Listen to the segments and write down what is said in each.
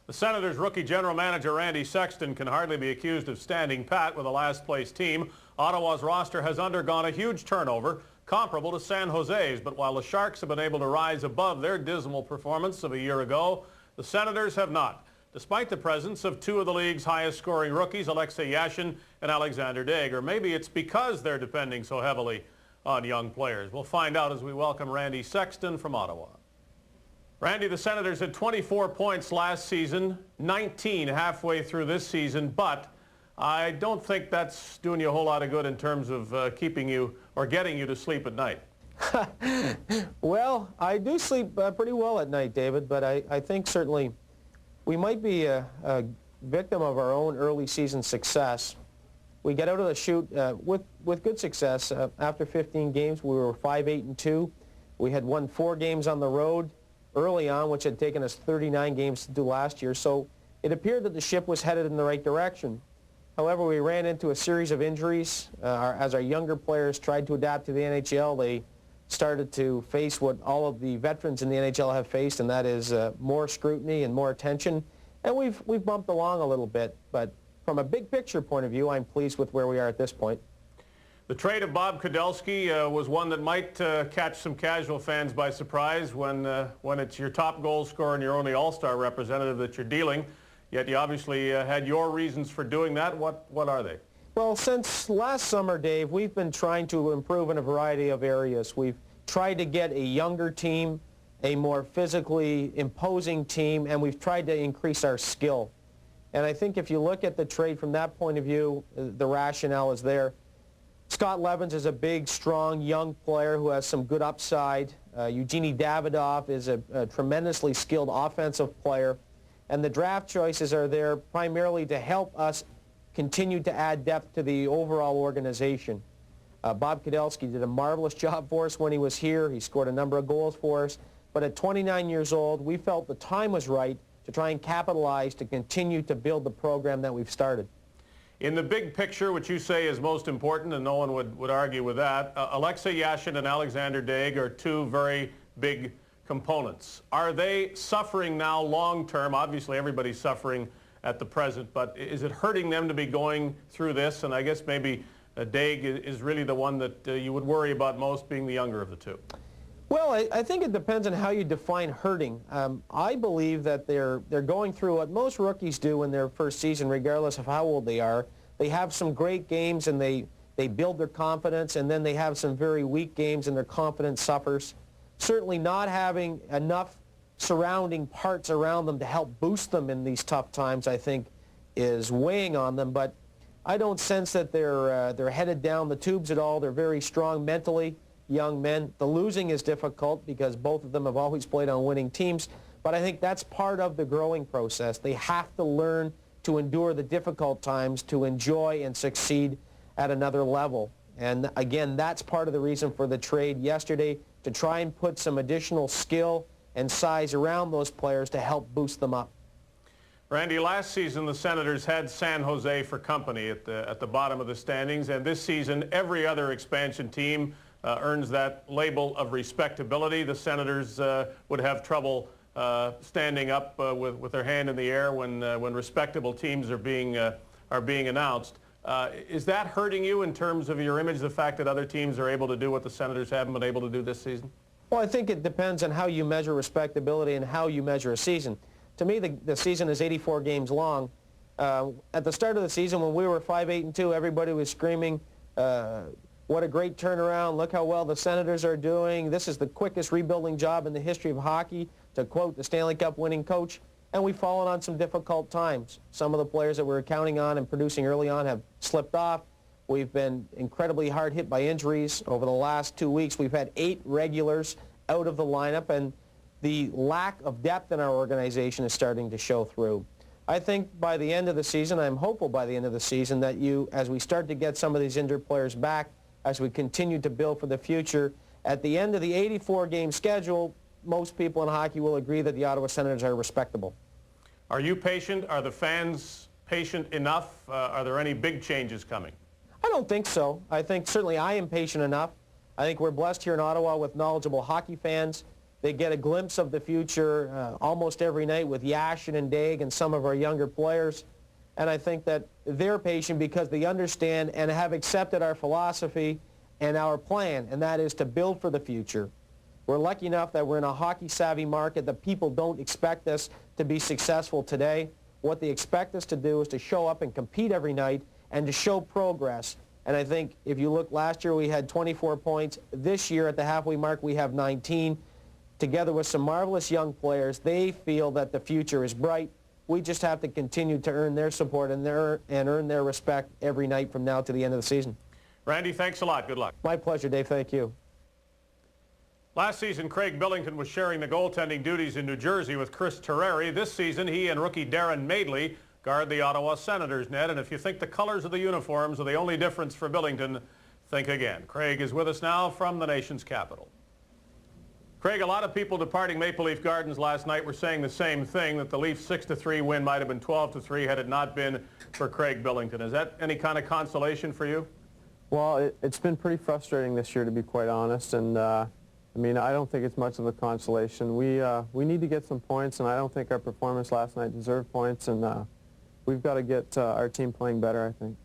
The Senators' rookie general manager Randy Sexton can hardly be accused of standing pat with a last-place team. Ottawa's roster has undergone a huge turnover, comparable to San Jose's, but while the Sharks have been able to rise above their dismal performance of a year ago, the Senators have not, despite the presence of two of the league's highest-scoring rookies, Alexei Yashin and Alexander Daig. Or maybe it's because they're depending so heavily on young players. We'll find out as we welcome Randy Sexton from Ottawa. Randy, the Senators had 24 points last season, 19 halfway through this season, but I don't think that's doing you a whole lot of good in terms of keeping you or getting you to sleep at night. Well, I do sleep pretty well at night, David, but I think certainly we might be a victim of our own early season success. We get out of the chute with good success. After 15 games, we were 5-8-2. We had won 4 games on the road early on, which had taken us 39 games to do last year. So it appeared that the ship was headed in the right direction. However, we ran into a series of injuries. As our younger players tried to adapt to the NHL, they started to face what all of the veterans in the NHL have faced, and that is more scrutiny and more attention. And we've bumped along a little bit, but from a big picture point of view, I'm pleased with where we are at this point. The trade of Bob Kudelski was one that might catch some casual fans by surprise when it's your top goal scorer and your only all-star representative that you're dealing. Yet you obviously had your reasons for doing that. What are they? Well, since last summer, Dave, we've been trying to improve in a variety of areas. We've tried to get a younger team, a more physically imposing team, and we've tried to increase our skill. And I think if you look at the trade from that point of view, the rationale is there. Scott Levens is a big, strong, young player who has some good upside. Eugenie Davidoff is a tremendously skilled offensive player. And the draft choices are there primarily to help us continue to add depth to the overall organization. Bob Kudelski did a marvelous job for us when he was here. He scored a number of goals for us. But at 29 years old, we felt the time was right to try and capitalize to continue to build the program that we've started. In the big picture, which you say is most important, and no one would argue with that, Alexei Yashin and Alexander Daig are two very big components. Are they suffering now long-term? Obviously, everybody's suffering at the present, but is it hurting them to be going through this? And I guess maybe Daig is really the one that you would worry about most, being the younger of the two. Well, I think it depends on how you define hurting. I believe that they're going through what most rookies do in their first season, regardless of how old they are. They have some great games and they build their confidence, and then they have some very weak games and their confidence suffers. Certainly not having enough surrounding parts around them to help boost them in these tough times, I think, is weighing on them. But I don't sense that they're headed down the tubes at all. They're very strong mentally. Young men. The losing is difficult because both of them have always played on winning teams, but I think that's part of the growing process. They have to learn to endure the difficult times to enjoy and succeed at another level. And again, that's part of the reason for the trade yesterday, to try and put some additional skill and size around those players to help boost them up. Randy, last season the Senators had San Jose for company at the bottom of the standings, and this season every other expansion team earns that label of respectability. The Senators would have trouble standing up with their hand in the air when respectable teams are being announced. Is that hurting you in terms of your image, the fact that other teams are able to do what the Senators haven't been able to do this season? Well, I think it depends on how you measure respectability and how you measure a season. To me, the season is 84 games long. At the start of the season, when we were 5-8-2, everybody was screaming, what a great turnaround. Look how well the Senators are doing. This is the quickest rebuilding job in the history of hockey, to quote the Stanley Cup winning coach. And we've fallen on some difficult times. Some of the players that we were counting on and producing early on have slipped off. We've been incredibly hard hit by injuries. Over the last 2 weeks, we've had 8 regulars out of the lineup, and the lack of depth in our organization is starting to show through. I think by the end of the season, I'm hopeful by the end of the season that as we start to get some of these injured players back, as we continue to build for the future, at the end of the 84-game schedule, most people in hockey will agree that the Ottawa Senators are respectable. Are you patient? Are the fans patient enough? Are there any big changes coming? I don't think so. I think certainly I am patient enough. I think we're blessed here in Ottawa with knowledgeable hockey fans. They get a glimpse of the future almost every night with Yashin and Daig and some of our younger players. And I think that they're patient because they understand and have accepted our philosophy and our plan, and that is to build for the future. We're lucky enough that we're in a hockey-savvy market that people don't expect us to be successful today. What they expect us to do is to show up and compete every night and to show progress. And I think if you look, last year we had 24 points. This year at the halfway mark we have 19. Together with some marvelous young players, they feel that the future is bright. We just have to continue to earn their support and earn their respect every night from now to the end of the season. Randy, thanks a lot. Good luck. My pleasure, Dave. Thank you. Last season, Craig Billington was sharing the goaltending duties in New Jersey with Chris Terreri. This season, he and rookie Darren Madeley guard the Ottawa Senators net. And if you think the colors of the uniforms are the only difference for Billington, think again. Craig is with us now from the nation's capital. Craig, a lot of people departing Maple Leaf Gardens last night were saying the same thing, that the Leafs' 6-3 win might have been 12-3 had it not been for Craig Billington. Is that any kind of consolation for you? Well, it's been pretty frustrating this year, to be quite honest, and I mean, I don't think it's much of a consolation. We need to get some points, and I don't think our performance last night deserved points, and we've got to get our team playing better, I think.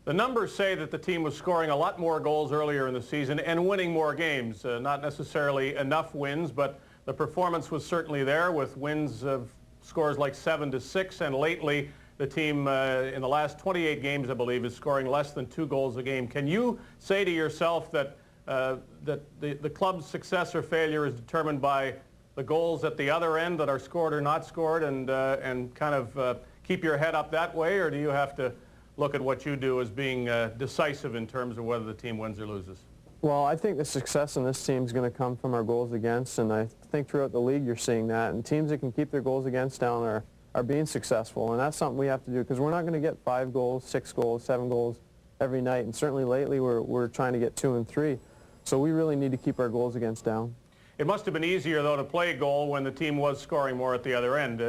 The numbers say that the team was scoring a lot more goals earlier in the season and winning more games. Not necessarily enough wins, but the performance was certainly there with wins of scores like 7-6, and lately the team in the last 28 games, I believe, is scoring less than 2 goals a game. Can you say to yourself that the club's success or failure is determined by the goals at the other end that are scored or not scored, and kind of keep your head up that way, or do you have to look at what you do as being decisive in terms of whether the team wins or loses? Well, I think the success in this team is going to come from our goals against, and I think throughout the league you're seeing that, and teams that can keep their goals against down are being successful, and that's something we have to do, because we're not going to get 5 goals, 6 goals, 7 goals every night, and certainly lately we're trying to get 2 and 3. So we really need to keep our goals against down. It must have been easier, though, to play goal when the team was scoring more at the other end,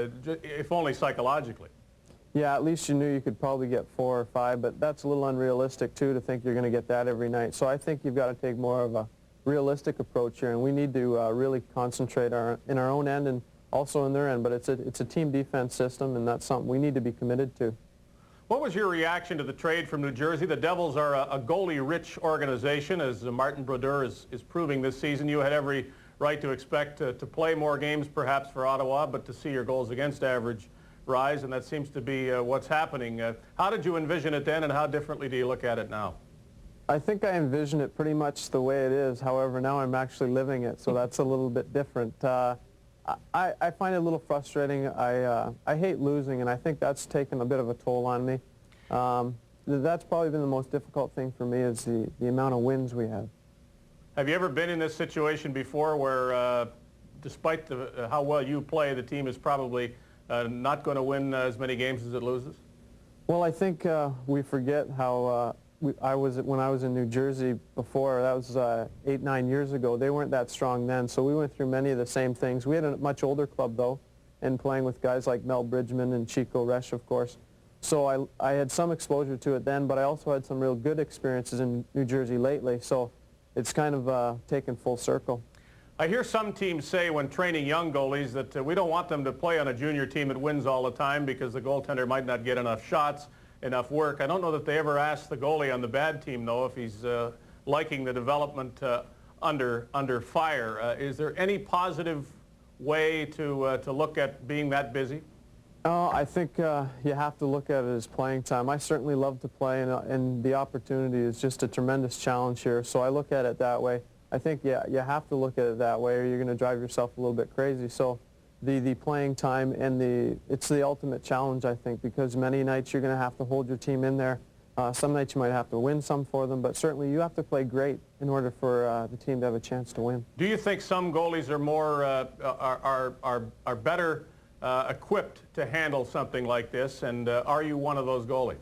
if only psychologically. Yeah, at least you knew you could probably get 4 or 5, but that's a little unrealistic, too, to think you're going to get that every night. So I think you've got to take more of a realistic approach here, and we need to really concentrate in our own end and also in their end. But it's a team defense system, and that's something we need to be committed to. What was your reaction to the trade from New Jersey? The Devils are a goalie-rich organization, as Martin Brodeur is proving this season. You had every right to expect to play more games, perhaps, for Ottawa, but to see your goals against average rise, and that seems to be what's happening. How did you envision it then, and how differently do you look at it now? I think I envision it pretty much the way it is. However, now I'm actually living it, so that's a little bit different. I find it a little frustrating. I hate losing, and I think that's taken a bit of a toll on me. That's probably been the most difficult thing for me, is the amount of wins we have. Have you ever been in this situation before where, despite how well you play, the team is probably not going to win as many games as it loses? Well, I think we forget how when I was in New Jersey before. That was 8-9 years ago. They weren't that strong then, so we went through many of the same things. We had a much older club, though, and playing with guys like Mel Bridgman and Chico Resch, of course. So I had some exposure to it then, but I also had some real good experiences in New Jersey lately, so it's kind of taken full circle. I hear some teams say when training young goalies that we don't want them to play on a junior team that wins all the time because the goaltender might not get enough shots, enough work. I don't know that they ever ask the goalie on the bad team, though, if he's liking the development under fire. Is there any positive way to look at being that busy? I think you have to look at it as playing time. I certainly love to play, and the opportunity is just a tremendous challenge here, so I look at it that way. I think, yeah, you have to look at it that way, or you're going to drive yourself a little bit crazy. So the playing time and it's the ultimate challenge, I think, because many nights you're going to have to hold your team in there. Some nights you might have to win some for them, but certainly you have to play great in order for the team to have a chance to win. Do you think some goalies are more are better equipped to handle something like this, and are you one of those goalies?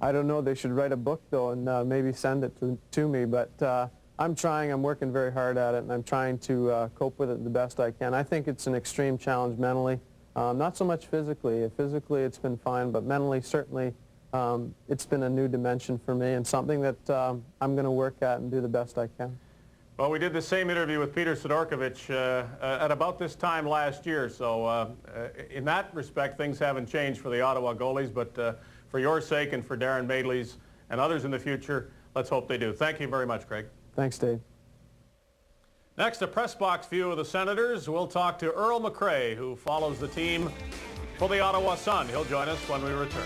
I don't know. They should write a book, though, and maybe send it to me, but I'm trying. I'm working very hard at it, and I'm trying to cope with it the best I can. I think it's an extreme challenge mentally, not so much physically. Physically, it's been fine, but mentally, certainly, it's been a new dimension for me, and something that I'm going to work at and do the best I can. Well, we did the same interview with Peter Sidorkovich at about this time last year, so in that respect, things haven't changed for the Ottawa goalies, but for your sake and for Darren Madeley's and others in the future, let's hope they do. Thank you very much, Craig. Thanks, Dave. Next, a press box view of the Senators. We'll talk to Earl McRae, who follows the team for the Ottawa Sun. He'll join us when we return.